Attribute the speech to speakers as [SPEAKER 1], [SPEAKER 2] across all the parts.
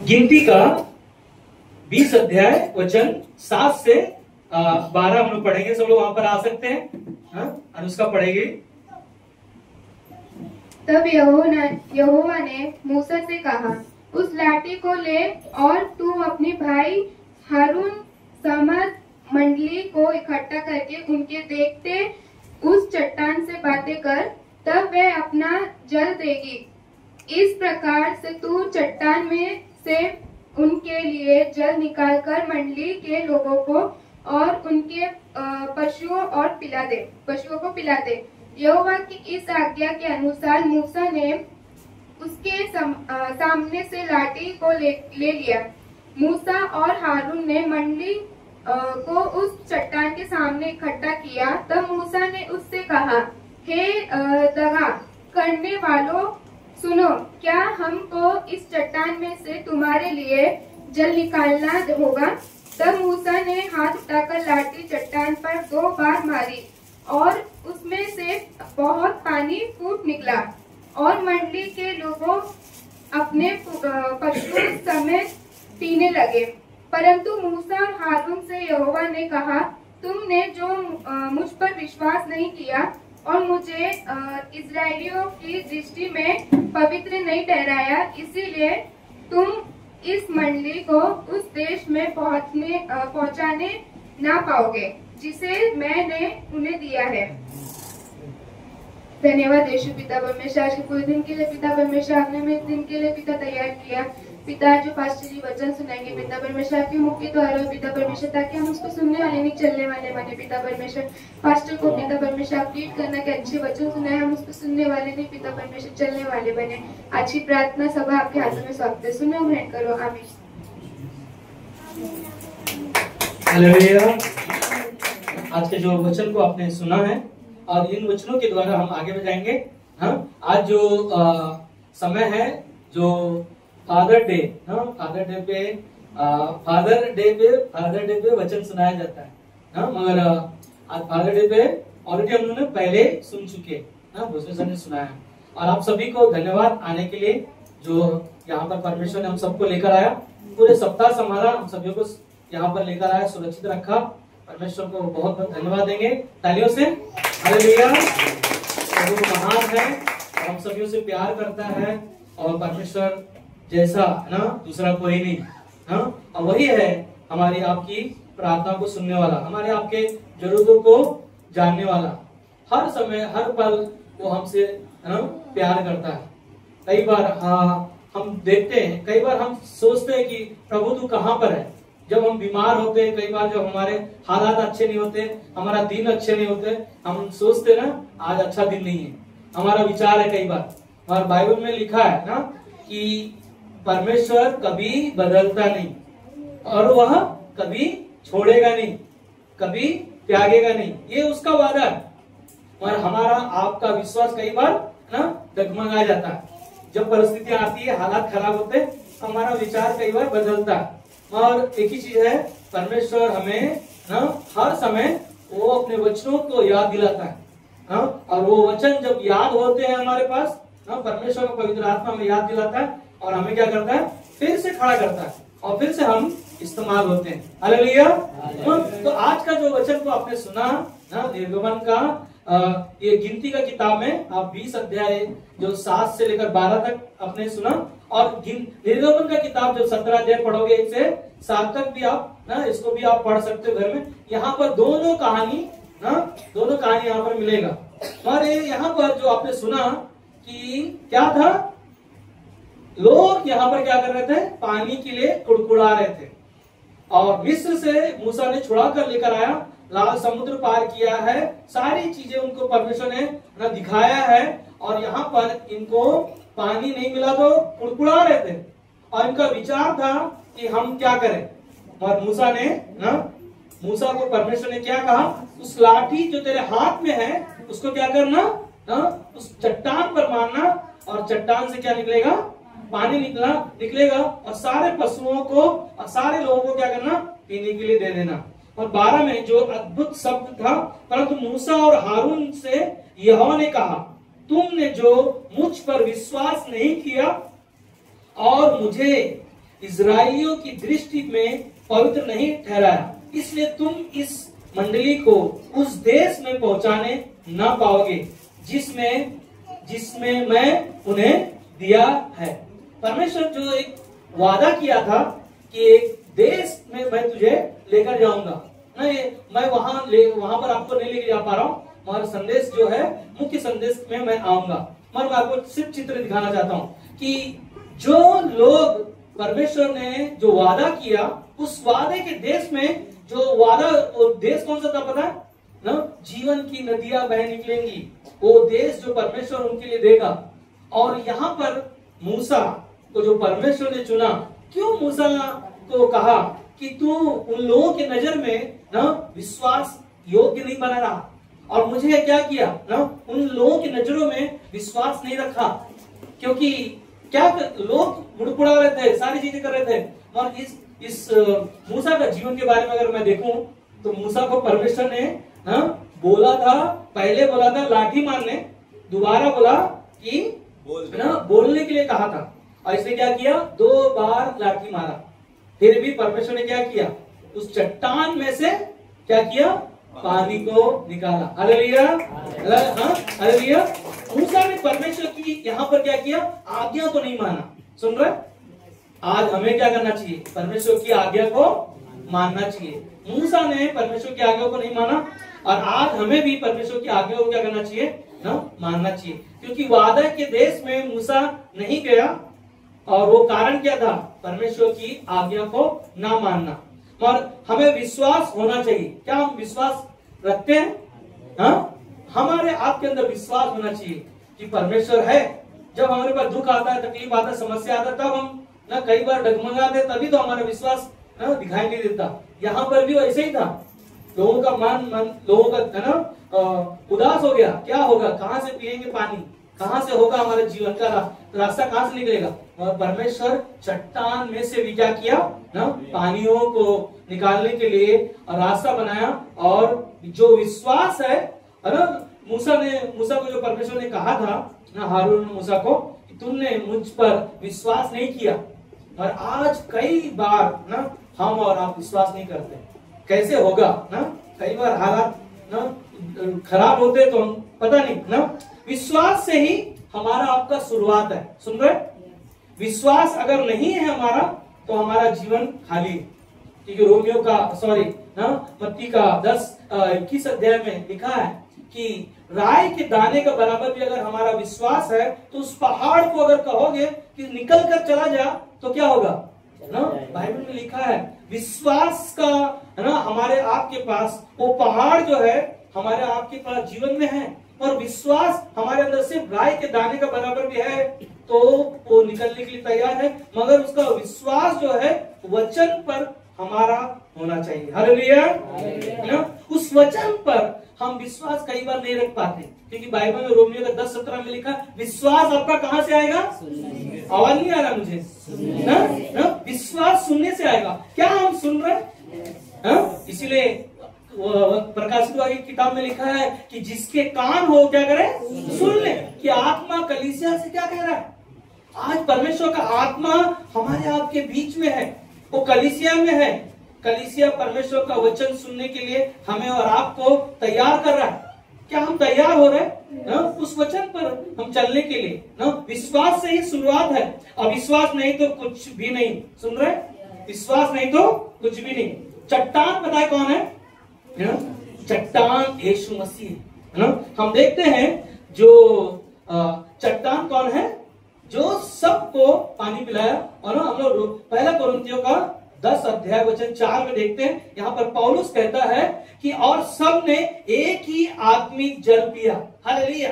[SPEAKER 1] गिनती का 20 अध्याय वचन 7 से 12 हम लोग पढ़ेंगे। सब लोग वहां पर आ सकते हैं। अनुष्का पढ़ेगी।
[SPEAKER 2] तब यहोवा ने मूसा से कहा, उस लाठी को ले और तू अपने भाई हारून समस्त मंडली को इकट्ठा करके उनके देखते उस चट्टान से बातें कर, तब वह अपना जल देगी। इस प्रकार से तू चट्टान में से उनके लिए जल निकालकर मंडली के लोगों को और उनके पशुओं को पिला दे। यहोवा की इस आज्ञा के अनुसार मूसा ने उसके सामने से लाठी को ले लिया। मूसा और हारून ने मंडली को उस चट्टान के सामने इकट्ठा किया। तब मूसा ने उससे कहा, हे दगा करने वालों, सुनो, क्या हमको इस चट्टान में से तुम्हारे लिए जल निकालना होगा? तब मूसा ने हाथ उठाकर लाठी चट्टान पर 2 बार मारी और उसमें से बहुत पानी फूट निकला और मंडली के लोगों अपने पशुओं समेत पीने लगे। परंतु मूसा और हारून से यहोवा ने कहा, तुमने जो मुझ पर विश्वास नहीं किया और मुझे इस्राएलियों की दृष्टि में पवित्र नहीं ठहराया, इसीलिए तुम इस मंडली को उस देश में पहुंचाने ना पाओगे जिसे मैंने उन्हें दिया है। धन्यवाद यीशु पिता परमेश्वर, आज के पूरे दिन के लिए पिता परमेश्वर, आपने हमें इस दिन के लिए पिता तैयार किया। पिता, जो पास्टर जी वचन सुनाएंगे पिता परमेश्वर, आपके मुख के द्वारा पिता परमेश्वर, ताकि हम उसको सुनने वाले नहीं चलने वाले बने पिता परमेश्वर। पास्टर को पिता परमेश्वर आप लीड करना के अच्छे वचन सुनाए, हम उसको सुनने वाले नहीं पिता परमेश्वर, चलने वाले बने। अच्छी प्रार्थना सभा आपके हाथों में सौंपते, सुनो ग्रहण करो, आमीन।
[SPEAKER 1] हालेलुया। आज के जो वचन को आपने सुना है और इन वचनों के द्वारा हम आगे बढ़ाएंगे। आज जो समय है, जो फादर डे पे वचन सुनाया जाता है। मगर आज फादर डे पे ऑलरेडी हम लोगों ने पहले सुन चुके, दूसरे सर ने सुनाया। और आप सभी को धन्यवाद आने के लिए, जो यहाँ पर परमेश्वर ने हम सबको लेकर आया, पूरे सप्ताह संभाला, हम सभी को यहाँ पर लेकर आया, सुरक्षित रखा। परमेश्वर को बहुत बहुत धन्यवाद देंगे तालियों से। हालेलुया। वो महान है और हम सभी से प्यार करता है, और परमेश्वर जैसा ना दूसरा कोई नहीं। और वही है हमारी आपकी प्रार्थना को सुनने वाला, हमारे आपके जरूरतों को जानने वाला, हर समय हर पल वो हमसे प्यार करता है। कई बार हम देखते हैं, कई बार हम सोचते हैं कि प्रभु तू कहाँ पर है। जब हम बीमार होते हैं, कई बार जब हमारे हालात अच्छे नहीं होते, हमारा दिन अच्छे नहीं होते, हम सोचते ना आज अच्छा दिन नहीं है। हमारा विचार है कई बार, और बाइबल में लिखा है ना कि परमेश्वर कभी बदलता नहीं और वह कभी छोड़ेगा नहीं, कभी त्यागेगा नहीं, ये उसका वादा है। और हमारा आपका विश्वास कई बार ना डगमगा जाता है। जब परिस्थितियां आती है, हालात खराब होते, हमारा विचार कई बार बदलता है। और एक ही चीज है, परमेश्वर हमें ना हर समय वो अपने वचनों को याद दिलाता है। और वो वचन जब याद होते हैं हमारे पास, परमेश्वर का पवित्र आत्मा हमें याद दिलाता है और हमें क्या करता है, फिर से खड़ा करता है और फिर से हम इस्तेमाल होते हैं। हालेलुया। तो आज का जो वचन को आपने सुना ना, निर्गमन का ये गिनती का किताब में आप 20 अध्याय जो 7 से लेकर 12 तक आपने सुना, और निर्गमन का किताब जब 17 अध्याय पढ़ोगे 1 से 7 तक भी आप ना, इसको भी आप पढ़ सकते हो घर में। यहाँ पर दोनों कहानी यहाँ पर मिलेगा। और यहाँ पर जो आपने सुना कि क्या था, लोग यहाँ पर क्या कर रहे थे, पानी के लिए कुड़कुड़ा रहे थे। और मिस्र से मूसा ने छुड़ा कर लेकर आया, लाल समुद्र पार किया है, सारी चीजें उनको परमेश्वर ने ना दिखाया है। और यहाँ पर इनको पानी नहीं मिला तो कुड़कुड़ा रहे थे, और इनका विचार था कि हम क्या करें। और मूसा को परमेश्वर ने क्या कहा, उस लाठी जो तेरे हाथ में है उसको क्या करना, उस चट्टान पर मारना, और चट्टान से क्या निकलेगा, पानी निकलेगा, और सारे पशुओं को और सारे लोगों को क्या करना, पीने के लिए दे देना। और 12 में जो अद्भुत शब्द था, परंतु मूसा और हारून से यहोवा ने कहा, तुमने जो मुझ पर विश्वास नहीं किया और मुझे इजराइलियों की दृष्टि में पवित्र नहीं ठहराया, इसलिए तुम इस मंडली को उस देश में पहुंचाने ना पाओगे जिसमें मैं उन्हें दिया है। परमेश्वर जो एक वादा किया था कि एक देश में मैं तुझे लेकर जाऊंगा, नहीं मैं वहां पर आपको नहीं लेके जा पा रहा हूँ, हमारा संदेश जो है मुख्य संदेश में मैं आऊंगा। मगर मैं आपको सिर्फ चित्र दिखाना चाहता हूँ कि जो लोग परमेश्वर ने जो वादा किया, उस वादे के देश में जो वादा, वो देश कौन सा था पता है ना? जीवन की नदियां बह निकलेंगी, वो देश जो परमेश्वर उनके लिए देगा। और यहाँ पर मूसा को जो परमेश्वर ने चुना, क्यों मूसा को कहा कि तू उन लोगों के नजर में ना विश्वास योग्य नहीं बना रहा, और मुझे क्या किया ना, उन लोगों की नजरों में विश्वास नहीं रखा, क्योंकि क्या लोग मुड़पुड़ा रहे थे, सारी चीजें कर रहे थे। और इस मूसा का जीवन के बारे में अगर मैं देखूं तो मूसा को परमेश्वर ने बोला था, पहले बोला था लाठी मारने, दोबारा बोला कि बोलने के लिए कहा था, और इसने क्या किया, 2 बार लाठी मारा। फिर भी परमेश्वर ने क्या किया, उस चट्टान में से क्या किया, पानी को निकाला। Hallelujah, hallelujah. मूसा ने परमेश्वर की यहाँ पर क्या किया, आज्ञा को नहीं माना। सुन रहे, आज हमें क्या करना चाहिए, परमेश्वर की आज्ञा को मानना चाहिए। मूसा ने परमेश्वर की आज्ञा को नहीं माना, और आज हमें भी परमेश्वर की आज्ञा को क्या करना चाहिए ना, मानना चाहिए। क्योंकि वादा के देश में मूसा नहीं गया, और वो कारण क्या था, परमेश्वर की आज्ञा को ना मानना। और हमें विश्वास होना चाहिए। क्या हम विश्वास रखते हैं? हाँ, हमारे आपके अंदर विश्वास होना चाहिए कि परमेश्वर है। जब हमारे पास दुख आता है, तकलीफ आता है, समस्या आता है, तब हम ना कई बार डगमगाते, तभी तो हमारा विश्वास ना दिखाई नहीं देता। यहाँ पर भी ऐसे ही था, लोगों का मन लोगों का है ना उदास हो गया। क्या होगा, कहाँ से पिएंगे पानी, कहाँ से होगा हमारे जीवन का रास्ता, कहाँ से निकलेगा। और परमेश्वर चट्टान में से भी क्या किया ना, पानियों को निकालने के लिए रास्ता बनाया। और जो विश्वास है ना, मूसा को जो परमेश्वर ने कहा था ना, हारून मूसा को, कि तुमने मुझ पर विश्वास नहीं किया। और आज कई बार ना हम और आप विश्वास नहीं करते, कैसे होगा ना, कई बार हालात ना खराब होते तो हम पता नहीं ना। विश्वास से ही हमारा आपका शुरुआत है। सुन रहे, विश्वास अगर नहीं है हमारा तो हमारा जीवन खाली है। क्योंकि रोमियो का मत्ती का 10-21 अध्याय में लिखा है कि राई के दाने का बराबर भी अगर हमारा विश्वास है, तो उस पहाड़ को अगर कहोगे कि निकल कर चला जा, तो क्या होगा ना। बाइबल में लिखा है विश्वास का है ना, हमारे आपके पास वो पहाड़ जो है हमारे आपके पास जीवन में है। और विश्वास हमारे अंदर सिर्फ राई के दाने का बराबर भी है तो वो निकलने के लिए तैयार है, मगर उसका विश्वास जो है वचन पर हमारा होना चाहिए। हालेलुया। उस वचन पर हम विश्वास कई बार नहीं रख पाते, क्योंकि बाइबल में रोमियो का 10-17 में लिखा, विश्वास आपका कहाँ से आएगा, आवाज नहीं आ रहा मुझे ना, विश्वास सुनने से आएगा। क्या हम सुन रहे, इसीलिए प्रकाशित वाक्य की किताब में लिखा है कि जिसके कान हो क्या करे, सुन ले कि आत्मा कलीसिया से क्या कह रहा है। आज परमेश्वर का आत्मा हमारे आपके बीच में है, वो कलीसिया में है। कलीसिया परमेश्वर का वचन सुनने के लिए हमें और आपको तैयार कर रहा है। क्या हम तैयार हो रहे हैं उस वचन पर हम चलने के लिए ना? विश्वास से ही शुरुआत है, और विश्वास नहीं तो कुछ भी नहीं। सुन रहे, विश्वास नहीं तो कुछ भी नहीं। चट्टान पता है कौन है? चट्टान यीशु मसीह है ना। हम देखते हैं जो चट्टान कौन है, जो सबको पानी पिलाया। और ना हम लोग पहला कोरिन्थियों का 10 अध्याय वचन 4 में देखते हैं, यहाँ पर पौलुस कहता है कि और सब ने एक ही आत्मिक जल पिया। हालेलुया।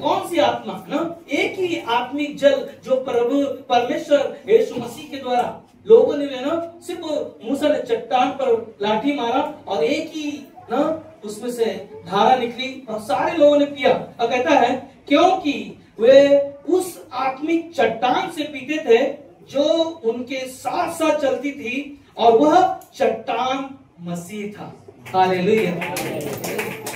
[SPEAKER 1] कौन सी आत्मा ना? एक ही आत्मिक जल जो प्रभु परमेश्वर यीशु मसीह के द्वारा लोगों ने ना, सिर्फ मूसा ने चट्टान पर लाठी मारा और एक ही ना उसमें से धारा निकली और सारे लोगों ने पिया। और कहता है क्योंकि वे उस आत्मिक चट्टान से पीते थे जो उनके साथ साथ चलती थी, और वह चट्टान मसीह था। हालेलुया।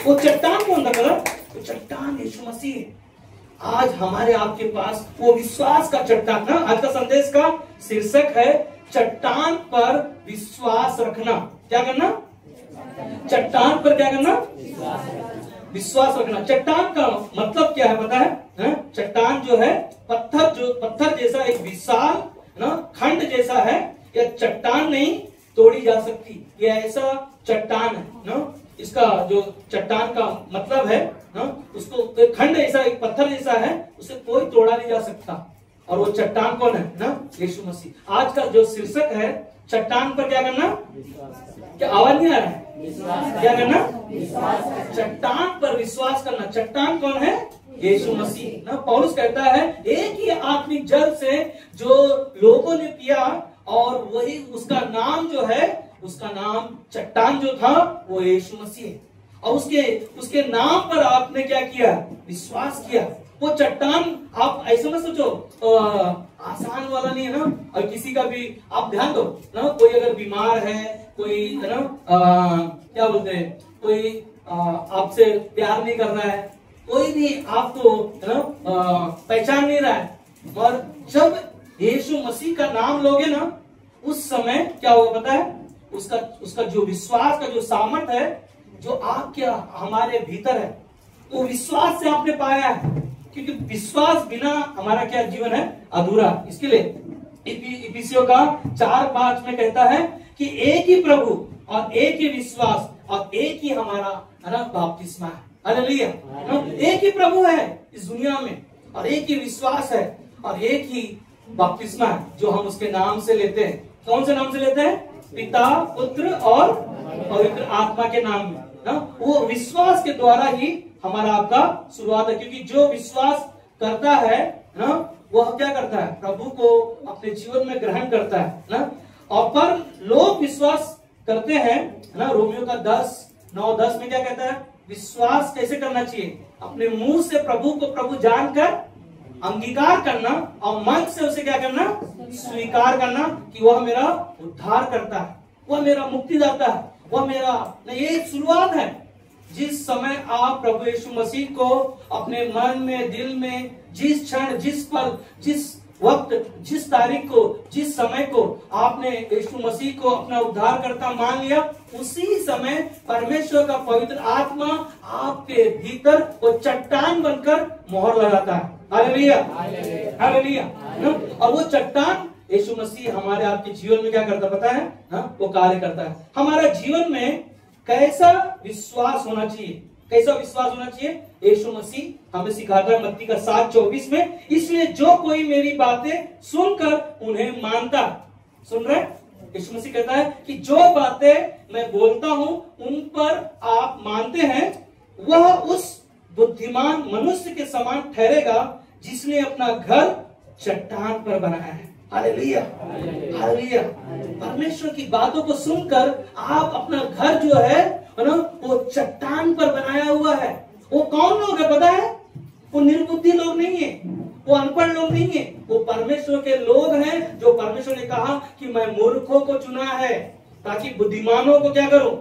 [SPEAKER 1] वो चट्टान कौन था? वो चट्टान यीशु मसीह। आज हमारे आपके पास वो विश्वास का चट्टान ना। आज का संदेश का शीर्षक है चट्टान पर विश्वास रखना। क्या करना? चट्टान पर क्या करना? विश्वास रखना। चट्टान का मतलब क्या है पता है? चट्टान जो है पत्थर जैसा एक विशाल खंड जैसा है। यह चट्टान नहीं तोड़ी जा सकती, यह ऐसा चट्टान है ना। इसका जो चट्टान का मतलब है उसको खंड ऐसा एक पत्थर जैसा है, उसे कोई तोड़ा नहीं जा सकता। और वो चट्टान कौन है ना? यीशु मसीह। आज का जो शीर्षक है चट्टान पर क्या करना? क्या आवाज नहीं आ रहा है? क्या करना? चट्टान पर विश्वास करना। चट्टान कौन है? यीशु मसीह ना। पौलुस कहता है एक ही आत्मिक जल से जो लोगों ने पिया, और वही उसका नाम जो है, उसका नाम चट्टान जो था वो यीशु मसीह है। और उसके नाम पर आपने क्या किया? विश्वास किया। वो चट्टान आप ऐसे मत सोचो आसान वाला नहीं है ना। और किसी का भी आप ध्यान दो ना, कोई अगर बीमार है, कोई है ना क्या बोलते हैं, कोई आपसे प्यार नहीं कर रहा है, कोई भी आपको है ना पहचान नहीं रहा है, और जब यीशु मसीह का नाम लोगे ना, उस समय क्या होगा पता है? उसका जो विश्वास का जो सामर्थ्य है, जो आपके हमारे भीतर है, वो विश्वास से आपने पाया है। क्योंकि विश्वास बिना हमारा क्या जीवन है? अधूरा। इसके लिए इफिसियों का 4:5 में कहता है कि एक ही प्रभु और एक ही विश्वास और एक ही हमारा है ना बपतिस्मा है। हालेलुया। एक ही प्रभु है इस दुनिया में, और एक ही विश्वास है, और एक ही बपतिस्मा है जो हम उसके नाम से लेते हैं। कौन से नाम से लेते हैं? पिता, पुत्र और पवित्र आत्मा के नाम में ना। वो विश्वास के द्वारा ही हमारा आपका शुरुआत है। क्योंकि जो विश्वास करता है ना, वह क्या करता है? प्रभु को अपने जीवन में ग्रहण करता है ना। और पर लोग विश्वास करते हैं ना। रोमियो का 10:9-10 में क्या कहता है? विश्वास कैसे करना चाहिए? अपने मुंह से प्रभु को प्रभु जानकर अंगीकार करना, और मन से उसे क्या करना? स्वीकार करना कि वह मेरा उद्धार करता है, वह मेरा मुक्तिदाता है, वह मेरा। ये शुरुआत है। जिस समय आप प्रभु यीशु मसीह को अपने मन में, दिल में, जिस क्षण, जिस पल, जिस वक्त, जिस तारीख को, जिस समय को आपने यीशु मसीह को अपना उद्धारकर्ता मान लिया, उसी समय परमेश्वर का पवित्र आत्मा आपके भीतर वो चट्टान बनकर मोहर लगाता है। Hallelujah, hallelujah. और वो चट्टान यीशु मसीह हमारे आपके जीवन में क्या करता पता है? वो कार्य करता है। हमारा जीवन में कैसा विश्वास होना चाहिए? कैसा विश्वास होना चाहिए? यीशु मसीह हमें सिखाता है मत्ती का 7:24 में, इसलिए जो कोई मेरी बातें सुनकर उन्हें मानता। सुन रहे? यीशु मसीह कहता है कि जो बातें मैं बोलता हूं उन पर आप मानते हैं, वह उस बुद्धिमान मनुष्य के समान ठहरेगा जिसने अपना घर चट्टान पर बनाया है। Hallelujah, hallelujah. परमेश्वर की बातों को सुनकर आप अपना घर जो है ना, वो चट्टान पर बनाया हुआ है। वो कौन लोग है पता है? वो निर्बुद्धि लोग नहीं है, वो अनपढ़ लोग नहीं है, वो परमेश्वर के लोग हैं, जो परमेश्वर ने कहा कि मैं मूर्खों को चुना है ताकि बुद्धिमानों को क्या करूं?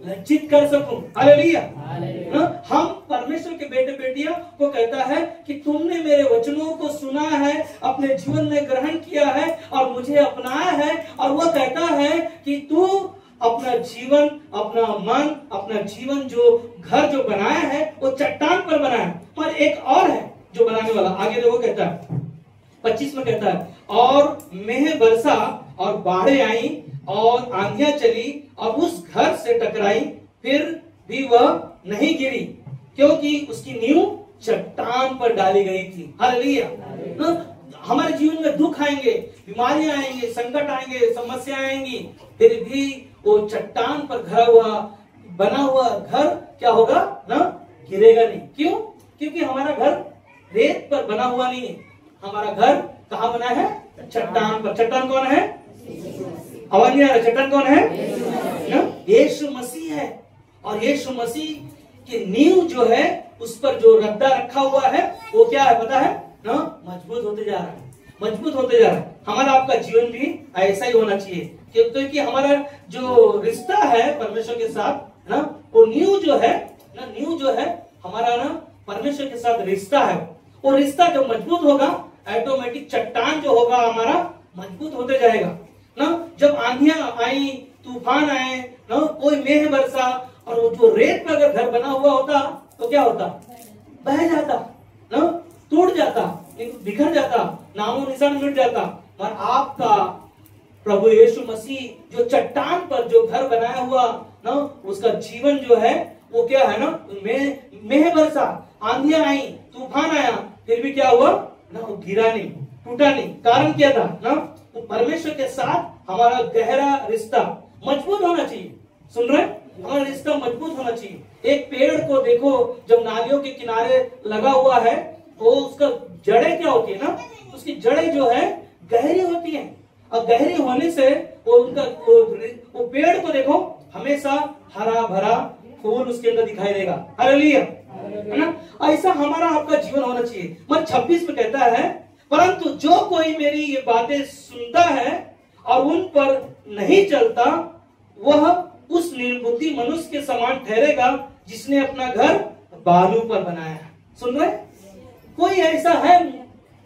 [SPEAKER 1] लज्जित कर सकूं। हालेलुया। हम परमेश्वर के बेटे बेटियों को कहता है कि तुमने मेरे वचनों को सुना है, अपने जीवन में ग्रहण किया है और मुझे अपनाया है। और वह कहता है कि तू अपना जीवन, अपना मन, अपना जीवन जो घर जो बनाया है वो चट्टान पर बनाया है। पर एक और है जो बनाने वाला। आगे देखो कहता है 25 में कहता है, और मेघ बरसा और बाढ़ें आई और आंधियां चली और उस घर से टकराई, फिर भी वह नहीं गिरी क्योंकि उसकी नींव चट्टान पर डाली गई थी। हालेलुया। हमारे जीवन में दुख आएंगे, बीमारियां आएंगे, संकट आएंगे, समस्या आएंगी, फिर भी वो चट्टान पर घरा हुआ बना हुआ घर क्या होगा ना? गिरेगा नहीं। क्यों? क्योंकि हमारा घर रेत पर बना हुआ नहीं है, हमारा घर कहाँ बना है? चट्टान पर। चट्टान कौन है? आवाज नहीं आ रहा? चट्टान कौन है? यीशु मसीह है। और यीशु मसीह की नींव जो है, उस पर जो रद्दा रखा हुआ है, वो क्या है पता है ना? मजबूत होते जा रहा है, मजबूत होते जा रहा है। हमारा आपका जीवन भी ऐसा ही होना चाहिए, क्योंकि हमारा जो रिश्ता है परमेश्वर के साथ ना, वो नींव जो है ना, नींव जो है हमारा ना परमेश्वर के साथ रिश्ता है। वो रिश्ता जब मजबूत होगा, ऑटोमेटिक चट्टान जो होगा हमारा मजबूत होते जाएगा ना। जब आंधियां आई, तूफान आए ना, कोई मेघ बरसा और वो जो रेत पर अगर घर बना हुआ होता तो क्या होता, बह जाता ना, टूट जाता, बिखर जाता, नामो निशान मिट जाता। और आपका प्रभु यीशु मसीह जो चट्टान पर जो घर बनाया हुआ ना, उसका जीवन जो है वो क्या है ना, मेघ बरसा, आंधियां आई, तूफान आया, फिर भी क्या हुआ ना, वो गिरा नहीं, टूटा नहीं। कारण क्या था ना, तो परमेश्वर के साथ हमारा गहरा रिश्ता मजबूत होना चाहिए। सुन रहे, हमारा रिश्ता मजबूत होना चाहिए। एक पेड़ को देखो, जब नालियों के किनारे लगा हुआ है तो उसका जड़ें क्या होती है ना, उसकी जड़ें जो है गहरी होती हैं, और गहरी होने से वो उनका वो पेड़ को देखो हमेशा हरा भरा फूल उसके अंदर दिखाई देगा। हालेलुया, है ना। ऐसा हमारा आपका जीवन होना चाहिए। मत 26 में कहता है, परंतु जो कोई मेरी ये बातें सुनता है और उन पर नहीं चलता, वह उस निर्बुद्धि मनुष्य के समान ठहरेगा जिसने अपना घर बालू पर बनाया। सुन रहे, कोई ऐसा है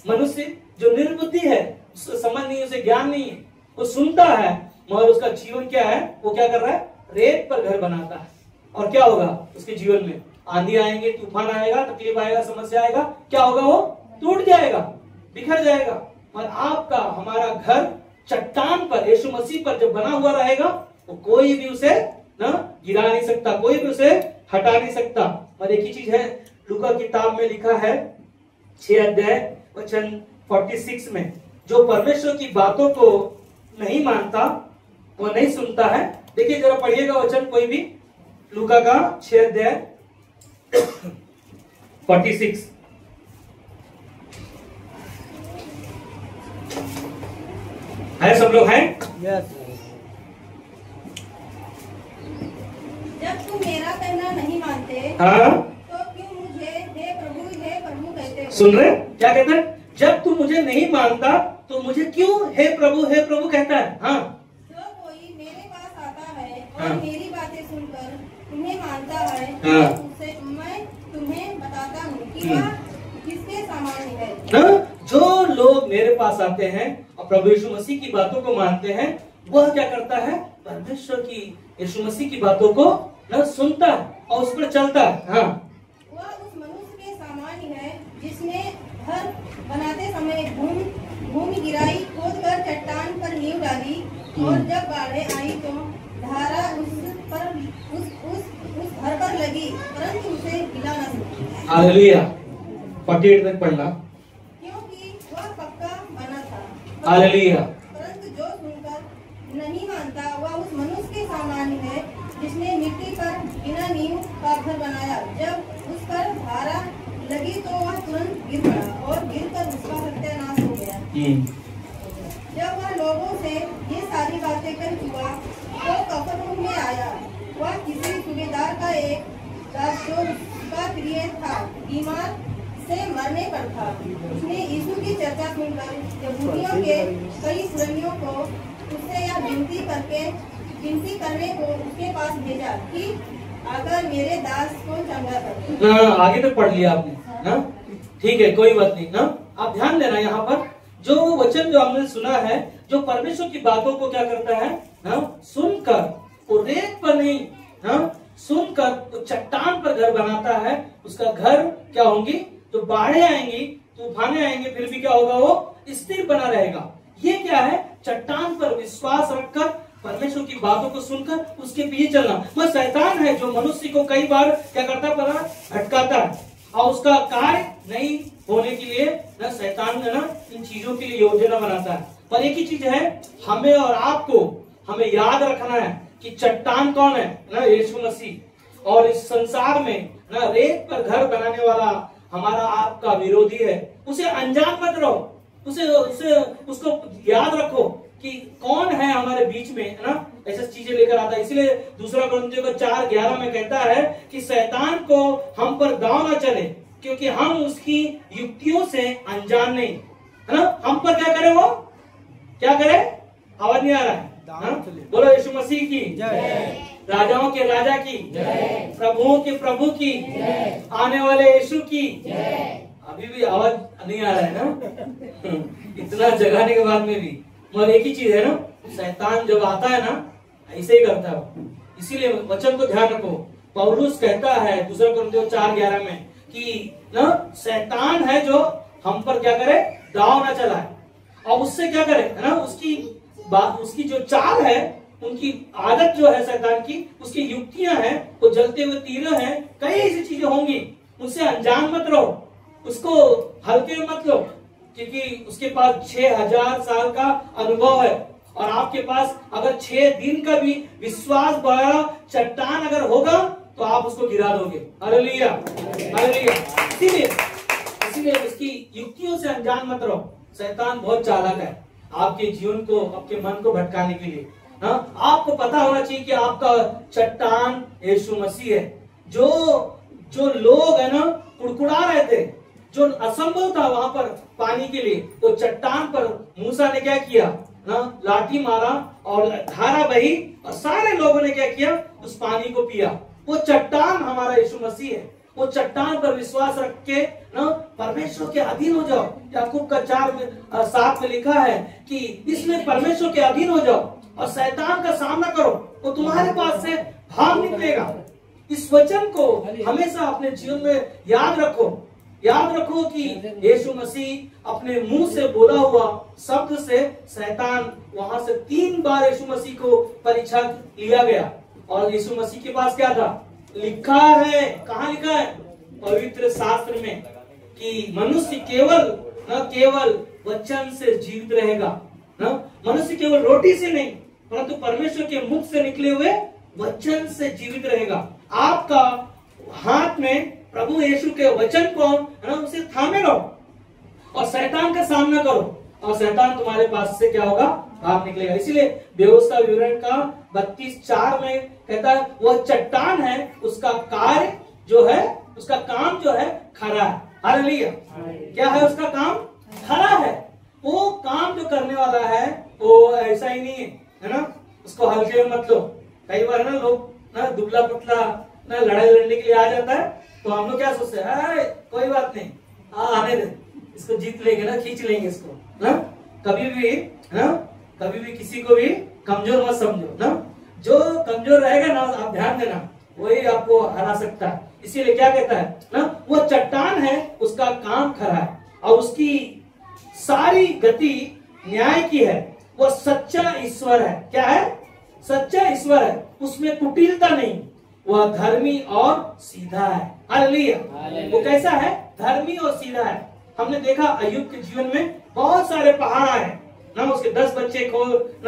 [SPEAKER 1] मनुष्य जो निर्बुद्धि है, उसको समझ नहीं, उसे ज्ञान नहीं है, वो सुनता है मगर उसका जीवन क्या है, वो क्या कर रहा है, रेत पर घर बनाता है। और क्या होगा उसके जीवन में, आंधी आएंगे, तूफान आएगा, तकलीफ आएगा, समस्या आएगा, क्या होगा, वो टूट जाएगा, बिखर जाएगा। और आपका हमारा घर चट्टान पर, यीशु मसीह पर जब बना हुआ रहेगा, तो कोई भी उसे ना गिरा नहीं सकता, कोई भी उसे हटा नहीं सकता। और एक ही चीज है, लूका किताब में लिखा है 6 अध्याय वचन 46 में, जो परमेश्वर की बातों को नहीं मानता, वो नहीं सुनता है। देखिए जरा पढ़िएगा वचन कोई भी, लूका का 6 अध्याय 46। है, सब लोग हैं?
[SPEAKER 3] यस।
[SPEAKER 4] जब तुम मेरा कहना नहीं मानते,
[SPEAKER 1] हाँ,
[SPEAKER 4] तो क्यों मुझे हे प्रभु कहते हो?
[SPEAKER 1] सुन रहे क्या कहते हैं, जब तू मुझे नहीं मानता तो मुझे क्यों हे प्रभु कहता है। हाँ,
[SPEAKER 4] जो कोई मेरे पास आता है और
[SPEAKER 1] हाँ।
[SPEAKER 4] मेरी बातें सुनकर उन्हें मानता है,
[SPEAKER 1] हाँ।
[SPEAKER 4] उससे मैं तुम्हें बताता हूँ कि वह किसके सामान्य है।
[SPEAKER 1] ना, जो लोग मेरे पास आते हैं और प्रभु यीशु मसीह की बातों को मानते हैं, वह क्या करता है, परमेश्वर की, यीशु मसीह की बातों को ना सुनता है और उस पर चलता है। हाँ,
[SPEAKER 4] वह उस मनुष्य के सामान्य है जिसने घर बनाते समय भूमि गिराई, खोदकर चट्टान पर नींव डाली, और जब बाढ़ें आई तो धारा उस घर पर लगी, परंतु उसे हिला न सकी।
[SPEAKER 1] हालेलुया, 48 तक पढ़ना।
[SPEAKER 4] क्योंकि वह पक्का बना था।
[SPEAKER 1] हालेलुया,
[SPEAKER 4] परंतु जो सुनकर नहीं मानता, वह उस मनुष्य के समान है जिसने मिट्टी पर बिना नींव का घर बनाया। जब उस पर धारा लगी तो वह तुरंत गिर पड़ा, और गिरकर उसका सत्यानाश हो गया। जब वह लोगों से ये सारी बातें कर चुका तो कफरनहूम में आया। वह किसी सूबेदार का एक दास जो उसका प्रिय था, बीमार से मरने पर था। उसने यीशु की चर्चा सुनकर यहूदियों के कई पुरनियों को उससे यह विनती करने को उसके पास भेजा कि अगर मेरे दास को चंगा कर।
[SPEAKER 1] आगे तक पढ़ लिया आपने ना, ठीक है, कोई बात नहीं ना। आप ध्यान देना, यहाँ पर जो वचन जो हमने सुना है, जो परमेश्वर की बातों को क्या करता है ना, सुनकर, वो रेत पर नहीं ना, सुनकर तो चट्टान पर घर बनाता है। उसका घर क्या होंगी, जो बाढ़ें आएंगी, तूफानें आएंगे, फिर भी क्या होगा, वो स्थिर बना रहेगा। ये क्या है, चट्टान पर विश्वास रखकर, परमेश्वर की बातों को सुनकर उसके पीछे चलना। वह शैतान है जो मनुष्य को कई बार क्या करता है, भटकाता है, और उसका कार्य नहीं होने के लिए ना शैतान है ना इन चीजों के लिए योजना बनाता है। पर एक ही चीज है, हमें और आपको हमें याद रखना है कि चट्टान कौन है ना, यीशु मसीह। और इस संसार में ना रेत पर घर बनाने वाला हमारा आपका विरोधी है। उसे अनजान मत रहो, उसको याद रखो कि कौन है हमारे बीच में, है ना, ऐसी चीजें लेकर आता है। इसलिए दूसरा कुरिन्थियों का 4:11 में कहता है कि शैतान को हम पर दांव न चले, क्योंकि हम उसकी युक्तियों से अनजान नहीं, है ना। हम पर क्या करे, वो क्या करे, आवाज नहीं आ रहा है, बोलो यीशु मसीह की
[SPEAKER 3] जय,
[SPEAKER 1] राजाओं के राजा की, प्रभुओं के प्रभु की, आने वाले यीशु की। अभी भी आवाज नहीं आ रहा है ना, इतना जगाने के बाद में भी मगर एक ही चीज है ना, शैतान जब आता है ना ऐसे ही करता है। इसीलिए वचन को ध्यान रखो। पौलुस कहता है 2 कुरिन्थियों 4:11 में कि ना शैतान है जो हम पर क्या करे, दाव ना चलाए, और उससे क्या करे है ना, उसकी जो चाल है, उनकी आदत जो है शैतान की, उसकी युक्तियां हैं, वो जलते हुए तीर हैं, कई ऐसी चीजें होंगी, उनसे अनजान मत रहो, उसको हल्के में मत लो, क्योंकि उसके पास 6000 साल का अनुभव है, और आपके पास अगर 6 दिन का भी विश्वास भरा चट्टान अगर होगा तो आप उसको गिरा दोगे। Hallelujah, hallelujah. इसीलिए इसकी युक्तियों से अनजान मत रहो। शैतान बहुत चालाक है आपके जीवन को, आपके मन को भटकाने के लिए। हाँ, आपको पता होना चाहिए कि आपका चट्टान यीशु मसीह है। जो लोग है ना कुड़कुड़ा रहे थे, जो असंभव था वहां पर पानी के लिए, तो चट्टान पर मूसा ने क्या किया ना, लाठी मारा और धारा बही, और सारे लोगों ने क्या किया, उस पानी को पिया। वो चट्टान हमारा यीशु मसीह है। वो चट्टान पर विश्वास रख के ना परमेश्वर के अधीन हो जाओ। याकूब का 4:7 में लिखा है कि इसमें परमेश्वर के अधीन हो जाओ और शैतान का सामना करो, वो तुम्हारे पास से भाग निकलेगा। इस वचन को हमेशा अपने जीवन में याद रखो। याद रखो कि यीशु मसीह अपने मुंह से बोला हुआ शब्द से शैतान वहां से 3 बार यीशु मसीह को परीक्षा लिया गया, और यीशु मसीह के पास क्या था, लिखा है। कहाँ लिखा है? पवित्र शास्त्र में कि मनुष्य केवल वचन से जीवित रहेगा। ना मनुष्य केवल रोटी से नहीं, परंतु परमेश्वर के मुख से निकले हुए वचन से जीवित रहेगा। आपका हाथ में प्रभु यीशु के वचन को है ना, उसे थामे रहो और शैतान का सामना करो, और शैतान तुम्हारे पास से क्या होगा, भाग निकलेगा। इसीलिए व्यवस्था विवरण का 32:4 में कहता है वह चट्टान है, उसका कार्य जो है, उसका काम जो है खरा है। हालेलुया। क्या है उसका काम? खरा है। वो काम जो करने वाला है वो ऐसा ही नहीं है ना, उसको हल्के में मत लो। कई बार ना लोग ना दुबला पतला ना लड़ाई लड़ने के लिए आ जाता है, तो हम लोग क्या सोचते हैं, कोई बात नहीं, आने दे, इसको जीत लेंगे ना, खींच लेंगे इसको ना। कभी भी किसी को भी कमजोर मत समझो ना। जो कमजोर रहेगा ना, आप ध्यान देना, वही आपको हरा सकता है। इसीलिए क्या कहता है ना, वो चट्टान है, उसका काम खरा है, और उसकी सारी गति न्याय की है। वो सच्चा ईश्वर है। क्या है? सच्चा ईश्वर है, उसमें कुटिलता नहीं, वह धर्मी और सीधा है। हालेलुया। वो कैसा है? धर्मी और सीधा है। हमने देखा अय्यूब के जीवन में बहुत सारे पहाड़ आए ना, उसके 10 बच्चे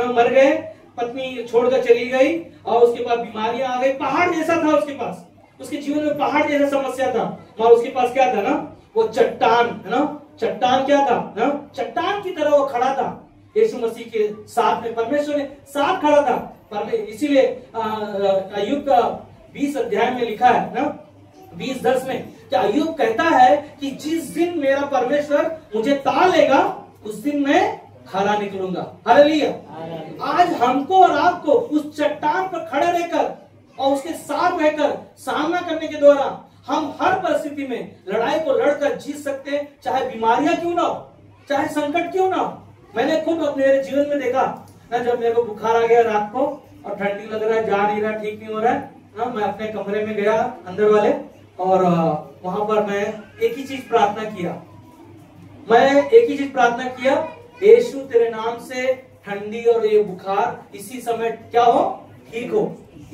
[SPEAKER 1] मर गए, पत्नी छोड़कर चली गई, और उसके बाद बीमारियां आ गई। पहाड़ जैसा था उसके पास, उसके जीवन में पहाड़ जैसा समस्या था, और उसके पास क्या था ना, वो चट्टान है ना। चट्टान क्या था ना, चट्टान की तरह वो खड़ा था यीशु मसीह के साथ में, परमेश्वर ने साथ खड़ा था। इसीलिए अय्यूब का 20 अध्याय में लिखा है ना, 20:10 में कि अय्यूब कहता है कि जिस दिन मेरा परमेश्वर मुझे तालेगा उस दिन मैं खरा निकलूंगा। हालेलुया। आज हमको और आपको उस चट्टान पर खड़े रहकर और उसके साथ रहकर सामना करने के द्वारा हम हर परिस्थिति में लड़ाई को लड़कर जीत सकते हैं, चाहे बीमारियां क्यों ना हो, चाहे संकट क्यों ना हो। मैंने खुद अपने जीवन में देखा ना, जब मेरे को बुखार आ गया रात को और ठंडी लग रहा है, जा नहीं रहा, ठीक नहीं हो रहा है ना, मैं अपने कमरे में गया अंदर वाले, और वहां पर मैं एक ही चीज प्रार्थना किया, यीशु तेरे नाम से ठंडी और ये बुखार इसी समय क्या हो, ठीक हो,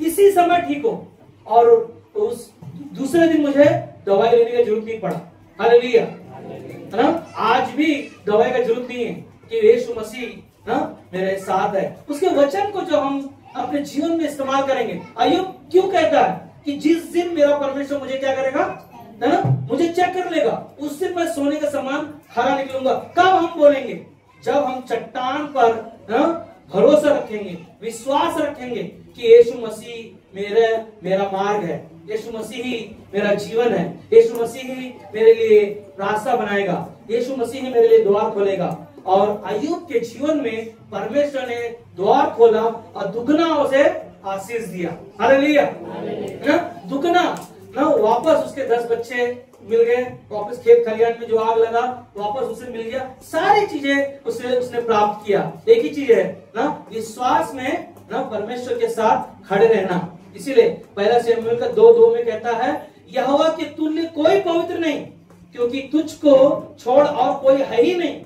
[SPEAKER 1] इसी समय ठीक हो। और उस दूसरे दिन मुझे दवाई लेने की जरूरत नहीं पड़ा। हालेलुया, है ना। आज भी दवाई का जरूरत नहीं है कि यीशु मसीह ना मेरे साथ है। उसके वचन को जो हम अपने जीवन में इस्तेमाल करेंगे। अय्यूब क्यों कहता है कि जिस दिन मेरा परमेश्वर मुझे क्या करेगा, है ना, मुझे चेक कर लेगा, उस दिन मैं सोने का समान खरा निकलूंगा। कब हम बोलेंगे? जब हम चट्टान पर भरोसा रखेंगे, विश्वास रखेंगे कि यीशु मसीह मेरा मार्ग है, यीशु मसीह ही मेरा जीवन है, यीशु मसीह ही मेरे लिए रास्ता बनाएगा, यीशु मसीह ही मेरे लिए द्वार खोलेगा। और अय्यूब के जीवन में परमेश्वर ने द्वार खोला और दुगना उसे आशीष दिया। हालेलुया। दुगना ना वापस उसके 10 बच्चे मिल गए, वापस खेत खलिहान में जो आग लगा वापस उसे मिल गया, सारी चीजें उसने प्राप्त किया। एक ही चीज है ना, विश्वास में ना परमेश्वर के साथ खड़े रहना। इसीलिए पहला शमूएल का 2:2 में कहता है, यहोवा के तुल्य कोई पवित्र नहीं, क्योंकि तुझको छोड़ और कोई है ही नहीं,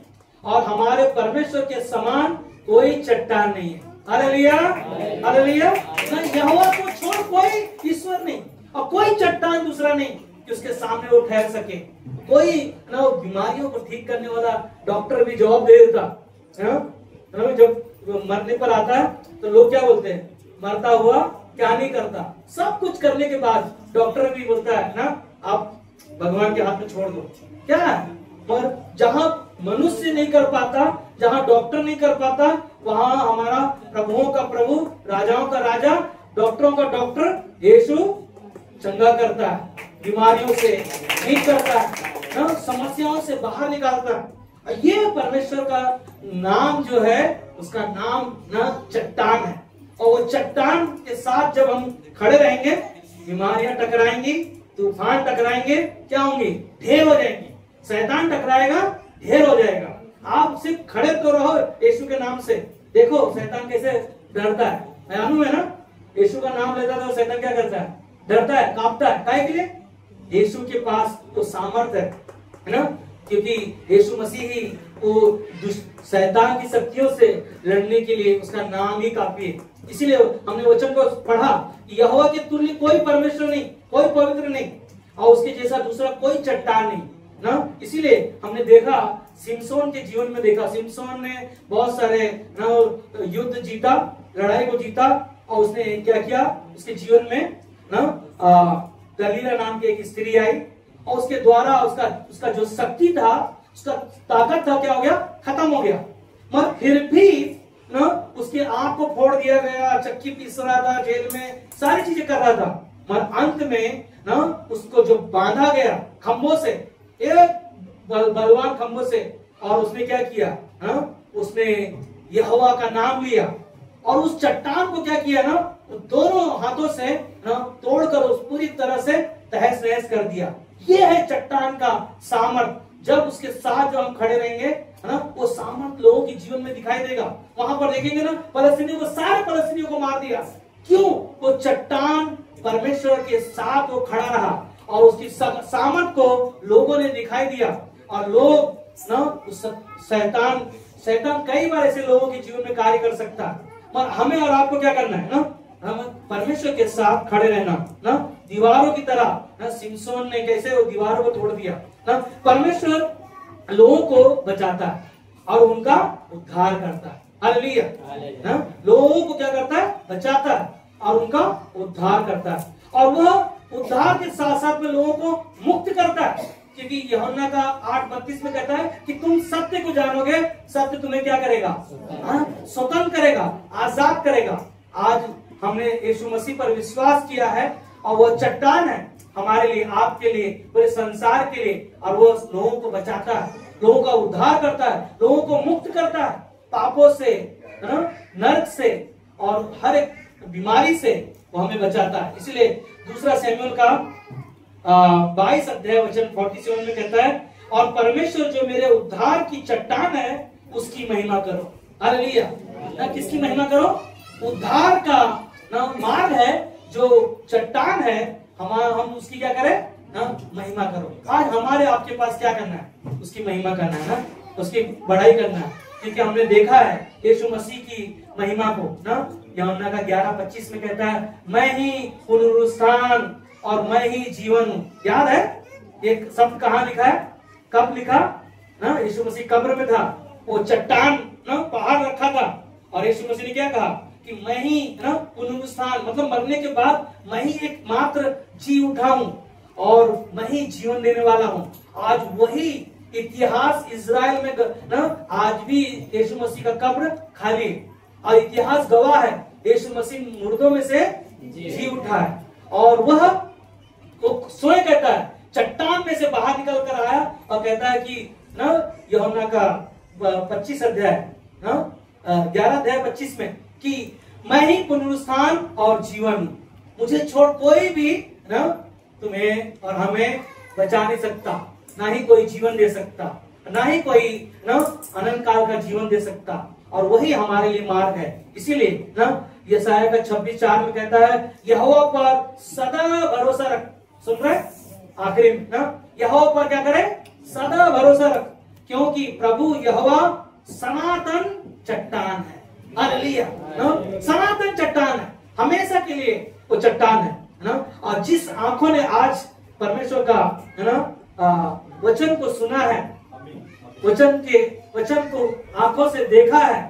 [SPEAKER 1] और हमारे परमेश्वर के समान कोई चट्टान नहीं है। Hallelujah, hallelujah. ना यहोवा को छोड़ कोई ईश्वर नहीं और कोई चट्टान दूसरा नहीं कि उसके सामने वो ठहर सके। कोई ना बीमारियों को ठीक करने वाला डॉक्टर भी जवाब दे देता है ना, जब मरने पर आता है तो लोग क्या बोलते हैं, मरता हुआ क्या नहीं करता। सब कुछ करने के बाद डॉक्टर भी बोलता है ना, आप भगवान के हाथ में छोड़ दो। क्या है, पर जहां मनुष्य नहीं कर पाता, जहां डॉक्टर नहीं कर पाता, वहां हमारा प्रभुओं का प्रभु, राजाओं का राजा, डॉक्टरों का डॉक्टर यीशु चंगा करता है, बीमारियों से ठीक करता है ना, समस्याओं से बाहर निकालता है। ये परमेश्वर का नाम जो है, उसका नाम ना चट्टान है। और वो चट्टान के साथ जब हम खड़े रहेंगे, बीमारियां टकराएंगी, तूफान टकराएंगे, क्या होंगी, ढेर हो जाएंगी। शैतान टकराएगा, ढेर हो जाएगा। आप सिर्फ खड़े तो रहो यीशु के नाम से। देखो शैतान कैसे डरता है, मालूम है ना, यीशु का नाम लेता है तो शैतान क्या करता है, डरता है, कांपता है। काहे के लिए, यीशु के पास तो सामर्थ है ना, क्योंकि यीशु मसीह ही वो शैतान की शक्तियों से लड़ने के लिए उसका नाम ही काफी है। इसीलिए हमने वचन को पढ़ा, यहोवा के तुल्य कोई परमेश्वर नहीं, कोई पवित्र नहीं, और उसके जैसा दूसरा कोई चट्टान नहीं ना। इसीलिए हमने देखा सिमसोन के जीवन में, देखा सिमसोन ने बहुत सारे ना युद्ध जीता, लड़ाई को जीता, और उसने क्या किया, उसके जीवन में ना दलीला नाम की एक स्त्री आई, और उसके द्वारा उसका जो शक्ति था, उसका ताकत था, क्या हो गया, खत्म हो गया। मगर फिर भी ना उसके आंख को फोड़ दिया गया, चक्की पीस रहा था, जेल में सारी चीजें कर रहा था, मगर अंत में ना उसको जो बांधा गया खंभों से, एक बलवान खंभों से, और उसने क्या किया ना, उसने यहोवा का नाम लिया, और उस चट्टान को क्या किया ना, दोनों हाथों से ना तोड़कर उस पूरी तरह से तहस नहस कर दिया। ये है चट्टान का सामर्थ। जब उसके साथ जो हम खड़े रहेंगे ना, वो सामर्थ लोगों के जीवन में दिखाई देगा। वहां पर देखेंगे ना, फलस्तीनियों को, सारे फलस्तीनियों को मार दिया। क्यों? वो चट्टान परमेश्वर के साथ वो खड़ा रहा, और उसकी सामर्थ को लोगों ने दिखाई दिया। और लोग ना शैतान कई बार ऐसे लोगों के जीवन में कार्य कर सकता है, पर हमें और आपको क्या करना है ना, हम परमेश्वर के साथ खड़े रहना ना, दीवारों की तरह ना। सिमसोन ने कैसे वो दीवारों को तोड़ दिया ना। परमेश्वर लोगों को बचाता है और उनका उद्धार करता है। हालेलुया ना, लोगों को क्या करता है, बचाता है और उनका उद्धार करता है। और वह उद्धार के साथ साथ में लोगों को मुक्त करता है, क्योंकि यूहन्ना का 8:32 में कहता है कि तुम सत्य को जानोगे, सत्य तुम्हें क्या करेगा, स्वतंत्र करेगा, आजाद करेगा। आज हमने यीशु मसीह पर विश्वास किया है, और वह चट्टान है हमारे लिए, आपके लिए, पूरे संसार के लिए, और वो लोगों को बचाता है, लोगों का उद्धार करता है, लोगों को मुक्त करता है पापों से, नरक से, और हर एक बीमारी से वो हमें बचाता है। इसलिए दूसरा शमूएल का 22 अध्याय वचन 47 में कहता है, और परमेश्वर जो मेरे उद्धार की चट्टान है, उसकी महिमा करो। हालेलुया ना, किसकी महिमा करो, उद्धार का ना मार्ग है, जो चट्टान है, हम उसकी क्या करें ना, महिमा करो। आज हमारे आपके पास क्या करना है, उसकी महिमा करना है ना, उसकी बढ़ाई करना है, क्योंकि हमने देखा है यीशु मसीह की महिमा को ना। यूहन्ना का 11:25 में कहता है, मैं ही पुनरुत्थान और मैं ही जीवन हूँ। याद है एक शब्द कहाँ लिखा है, कब लिखा ना, यीशु मसीह कब्र में था, वो चट्टान ना पहाड़ रखा था, और यीशु मसीह ने क्या कहा कि मैं ही ना पुनरुत्थान, मतलब मरने के बाद मैं ही एकमात्र जी उठा हूँ, और मैं ही जीवन देने वाला हूँ। आज वही इतिहास इजराइल में ना, आज भी यीशु मसीह का कब्र खाली है, और इतिहास गवाह है यीशु मसीह मुर्दों में से जी उठा है। और वह स्वयं कहता है, चट्टान में से बाहर निकल कर आया, और कहता है कि ना यूहन्ना का 25 अध्याय ना 11 अध्याय 25 में कि मैं ही पुनरुत्थान और जीवन हूं, मुझे छोड़ कोई भी ना तुम्हें और हमें बचा नहीं सकता, ना ही कोई जीवन दे सकता, ना ही कोई ना अनंत काल का जीवन दे सकता, और वही हमारे लिए मार्ग है। इसीलिए ना यशायाह का 26:4 में कहता है, यहोवा पर सदा भरोसा रख। सुन रहे आखिरी में ना, यहोवा पर क्या करे? सदा भरोसा रख, क्योंकि प्रभु यहोवा सनातन चट्टान है। हालेलुया ना, सनातन चट्टान है, हमेशा के लिए वो चट्टान है ना। और जिस आंखों ने आज परमेश्वर का है ना वचन को सुना है, वचन को आंखों से देखा है,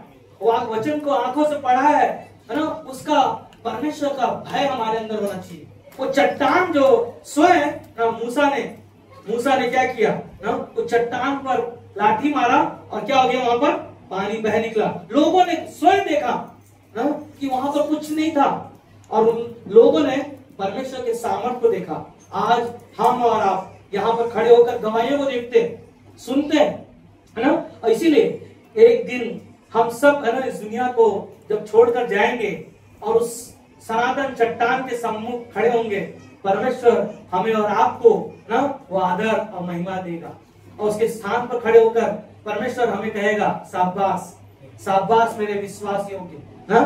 [SPEAKER 1] वचन को आंखों से पढ़ा है ना, उसका परमेश्वर का भय हमारे अंदर होना चाहिए। वो चट्टान जो स्वयं ना मूसा ने क्या किया ना, वो चट्टान पर लाठी मारा और क्या हो गया? वहां पर पानी बह निकला। लोगों ने स्वयं देखा ना कि वहां पर कुछ नहीं था, और उन लोगों ने परमेश्वर के सामर्थ को देखा। आज हम और आप यहाँ पर खड़े होकर गवाहियों को देखते हैं, सुनते हैं, है ना। और इसीलिए एक दिन हम सब है ना इस दुनिया को जब छोड़कर जाएंगे और उस सनातन चट्टान के सम्मुख खड़े होंगे, परमेश्वर हमें और आपको ना वो आदर और महिमा देगा, और उसके स्थान पर खड़े होकर परमेश्वर हमें कहेगा, शाबाश शाबाश मेरे विश्वासियों के ना।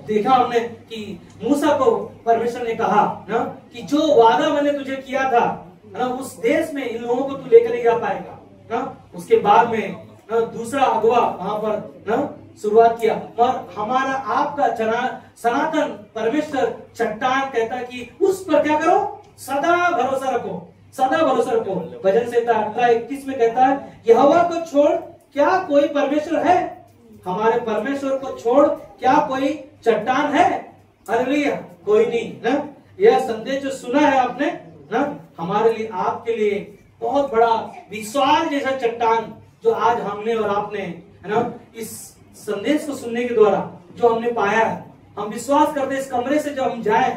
[SPEAKER 1] देखा हमने कि मूसा को परमेश्वर ने कहा ना कि जो वादा मैंने तुझे किया था ना, उस देश में इन लोगों को तू लेकर नहीं जा पाएगा ना। उसके बाद में ना दूसरा अगवा वहां पर ना शुरुआत किया, और हमारा आपका सनातन परमेश्वर चट्टान कहता है कि उस पर क्या करो? सदा भरोसा रखो, सदा भरोसा रखो। भजन संहिता 18:21 में कहता है, यहोवा को छोड़ क्या कोई परमेश्वर है? हमारे परमेश्वर को छोड़ क्या कोई चट्टान है? हालेलुया, कोई नहीं ना। यह संदेश जो सुना है आपने ना, हमारे लिए आपके लिए बहुत बड़ा विश्वास जैसा चट्टान जो आज हमने और आपने है ना इस संदेश को सुनने के द्वारा जो हमने पाया है, हम विश्वास करते इस कमरे से जब हम जाए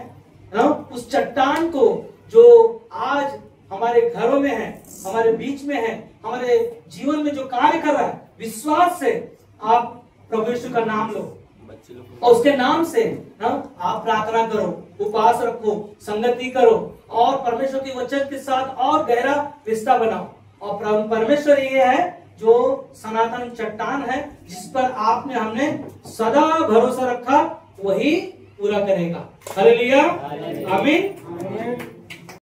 [SPEAKER 1] ना, उस चट्टान को जो आज हमारे घरों में है, हमारे बीच में है, हमारे जीवन में जो कार्य कर रहा है, विश्वास से आप प्रभु यीशु का नाम लो और उसके नाम से ना आप प्रार्थना करो, उपवास रखो, संगति करो, और परमेश्वर के वचन के साथ और गहरा रिश्ता बनाओ। और परमेश्वर ये है जो सनातन चट्टान है, जिस पर आपने हमने सदा भरोसा रखा, वही पूरा करेगा। हालेलुया, आमीन।